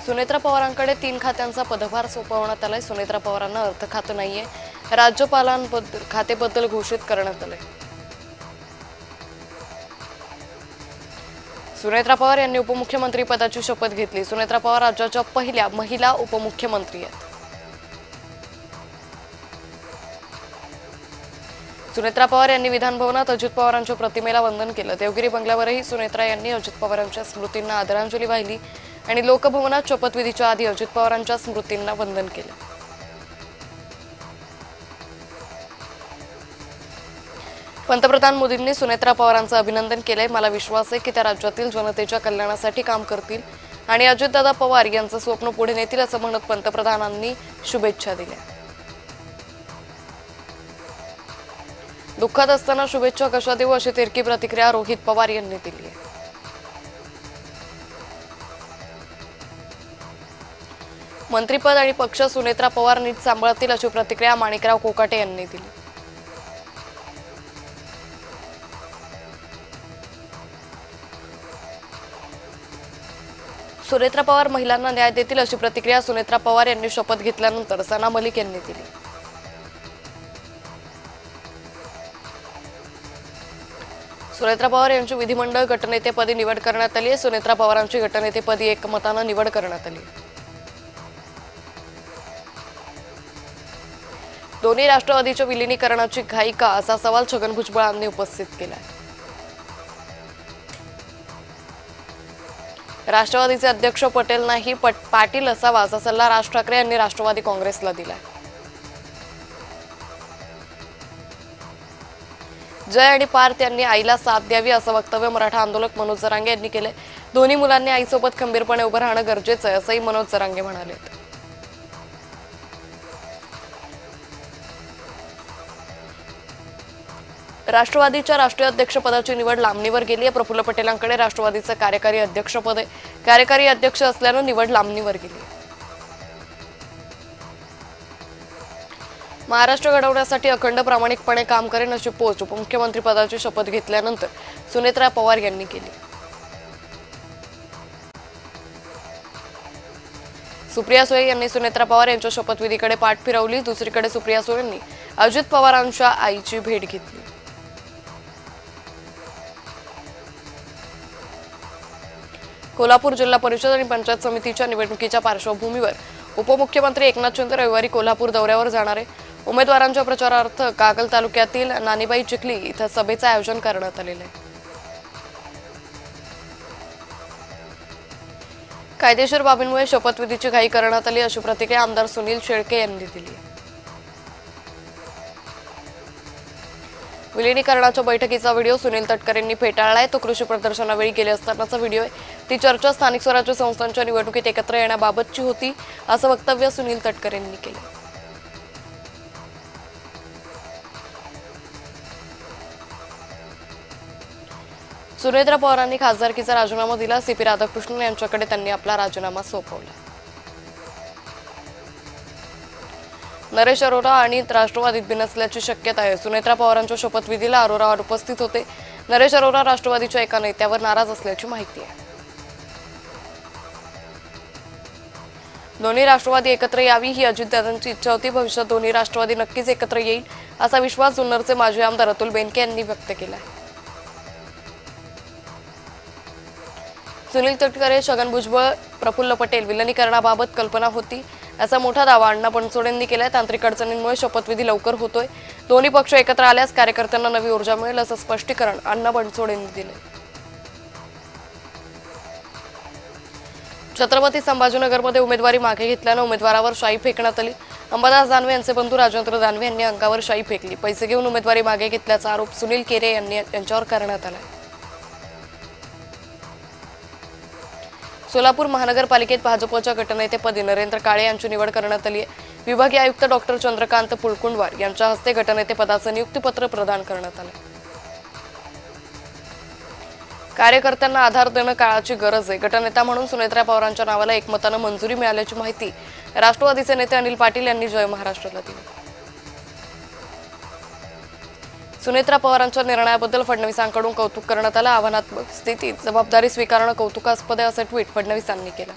सुनेत्रा पवारांकडे 3 खात्यांचा पदभार सोपवण्यात आलाय। सुनेत्रा पवारांना अर्थ खातं नाहीये, राज्यपालांबद्दल खातेबद्दल घोषित करण्यात आलंय। सुनेत्रा पवार यांनी उपमुख्यमंत्री पदाची शपथ घेतली। सुनेत्रा पवार राज्याच्या पहिल्या महिला उपमुख्यमंत्री आहेत। सुनेत्रा पवार यांनी विधान भवनात अजित पवारांच्या प्रतिमेला वंदन केलं। देवगिरी बंगल्यावरही सुनेत्रा यांनी अजित पवारांच्या स्मृतींना आदरांजली वाहिली आणि लोकभवनात शपथविधीच्या आधी अजित पवारांच्या स्मृतींना वंदन केलं। पंतप्रधान मोदींनी सुनेत्रा पवारांचं अभिनंदन केलंय। मला विश्वास आहे की त्या राज्यातील जनतेच्या कल्याणासाठी काम करतील आणि अजितदादा पवार यांचं स्वप्न पुढे नेतील असं म्हणत पंतप्रधानांनी शुभेच्छा दिल्या। दुःखात असताना शुभेच्छा कशा देऊ अशी तिरकी प्रतिक्रिया रोहित पवार यांनी दिली आहे। मंत्रिपद आणि पक्ष सुनेत्रा पवार नीट सांभाळतील अशी प्रतिक्रिया माणिकराव कोकाटे यांनी दिली। सुनेत्रा पवार महिलांना न्याय देतील अशी प्रतिक्रिया सुनेत्रा पवार यांनी शपथ घेतल्यानंतर सना मलिक यांनी दिली। सुनेत्रा पवार यांची विधिमंडळ गटनेतेपदी निवड करण्यात आली आहे। सुनेत्रा पवारांची गटनेतेपदी एकमतानं निवड करण्यात आली आहे। दोन्ही राष्ट्रवादीच्या विलिनीकरणाची घाई का असा सवाल छगन भुजबळांनी उपस्थित केला आहे। राष्ट्रवादीचे अध्यक्ष पटेल नाही पाटील असावा असा सल्ला राज ठाकरे यांनी राष्ट्रवादी काँग्रेसला दिला। जय आणि पार्थ यांनी आईला साथ द्यावी असं वक्तव्य मराठा आंदोलक मनोज जरांगे यांनी केले। दोन्ही मुलांनी आईसोबत खंबीरपणे उभं राहणं गरजेचं आहे असंही मनोज जरांगे म्हणाले। राष्ट्रवादीच्या राष्ट्रीय अध्यक्षपदाची निवड लांबणीवर गेली आहे। प्रफुल्ल पटेलांकडे राष्ट्रवादीचं कार्यकारी अध्यक्षपद आहे। कार्यकारी अध्यक्ष असल्यानं निवड लांबणीवर गेली आहे। महाराष्ट्र घडवण्यासाठी अखंड प्रामाणिकपणे काम करेन अशी पोच उपमुख्यमंत्री पदाची शपथ घेतल्यानंतर सुनेत्रा पवार यांनी केली। सुप्रिया सुळे यांनी सुनेत्रा पवार यांच्या शपथविधीकडे पाठ फिरवली। दुसरीकडे सुप्रिया सुळेंनी अजित पवारांच्या आईची भेट घेतली। कोल्हापूर जिल्हा परिषद आणि पंचायत समितीच्या निवडणुकीच्या पार्श्वभूमीवर उपमुख्यमंत्री एकनाथ शिंदे रविवारी कोल्हापूर दौऱ्यावर जाणार आहे। उमेदवारांच्या प्रचारार्थ कागल तालुक्यातील नानीबाई चिखली इथं सभेचं आयोजन करण्यात आलेलं आहे। कायदेशीर बाबींमुळे शपथविधीची घाई करण्यात आली अशी प्रतिक्रिया आमदार सुनील शेळके यांनी दिली। विलिनीकरणाच्या बैठकीचा व्हिडिओ सुनील तटकरेंनी फेटाळलाय। तो कृषी प्रदर्शनावेळी गेले असतानाचा व्हिडिओ आहे। ती चर्चा स्थानिक स्वराज्य संस्थांच्या निवडणुकीत एकत्र येण्याबाबतची होती असं वक्तव्य सुनील तटकरेंनी केलं। सुनेत्रा पवारांनी खासदारकीचा राजीनामा दिला। सीपी राधाकृष्णन यांच्याकडे त्यांनी आपला राजीनामा सोपवला। नरेश अरोरा आणि राष्ट्रवादीत बिनसल्याची शक्यता आहे। सुनेत्रा पवारांच्या शपथविधीला अरोरा उपस्थित होते। नरेश अरोरा राष्ट्रवादीच्या एका नेत्यावर नाराज असल्याची माहिती आहे। दोन्ही राष्ट्रवादी एकत्र यावी ही अजितदादांची इच्छा होती। भविष्यात दोन्ही राष्ट्रवादी नक्कीच एकत्र येईल असा विश्वास जुन्नरचे माजी आमदार अतुल बेनके यांनी व्यक्त केला आहे। सुनील तटकरे, छगन भुजबळ, प्रफुल्ल पटेल विलिनीकरणाबाबत कल्पना होती असा मोठा दावा अण्णा बनसोडेंनी केलाय। तांत्रिक अडचणींमुळे शपथविधी लवकर होतोय। दोन्ही पक्ष एकत्र आल्यास कार्यकर्त्यांना नवी ऊर्जा मिळेल असं स्पष्टीकरण अण्णा बनसोडेंनी दिले। छत्रपती संभाजीनगरमध्ये उमेदवारी मागे घेतल्यानं उमेदवारावर शाई फेकण्यात आली। अंबादास दानवे यांचे बंधू राजेंद्र दानवे यांनी अंगावर शाई फेकली। पैसे घेऊन उमेदवारी मागे घेतल्याचा आरोप सुनील केरे यांच्यावर करण्यात आला। सोलापूर महानगरपालिकेत भाजपच्या गटनेतेपदी नरेंद्र काळे यांची निवड करण्यात आली आहे। विभागीय आयुक्त डॉक्टर चंद्रकांत पुळकुंडवार यांच्या हस्ते गटनेतेपदाचं नियुक्तीपत्र प्रदान करण्यात आलं। कार्यकर्त्यांना आधार देणं काळाची गरज आहे। गटनेता म्हणून सुनेत्रा पवारांच्या नावाला एकमतानं मंजुरी मिळाल्याची माहिती राष्ट्रवादीचे नेते अनिल पाटील यांनी जय महाराष्ट्रला दिली। सुनेत्रा पवारांच्या निर्णयाबद्दल फडणवीसांकडून कौतुक करण्यात आलं। आव्हानात्मक स्थितीत जबाबदारी स्वीकारणं कौतुकास्पद आहे असं ट्विट फडणवीसांनी केलं।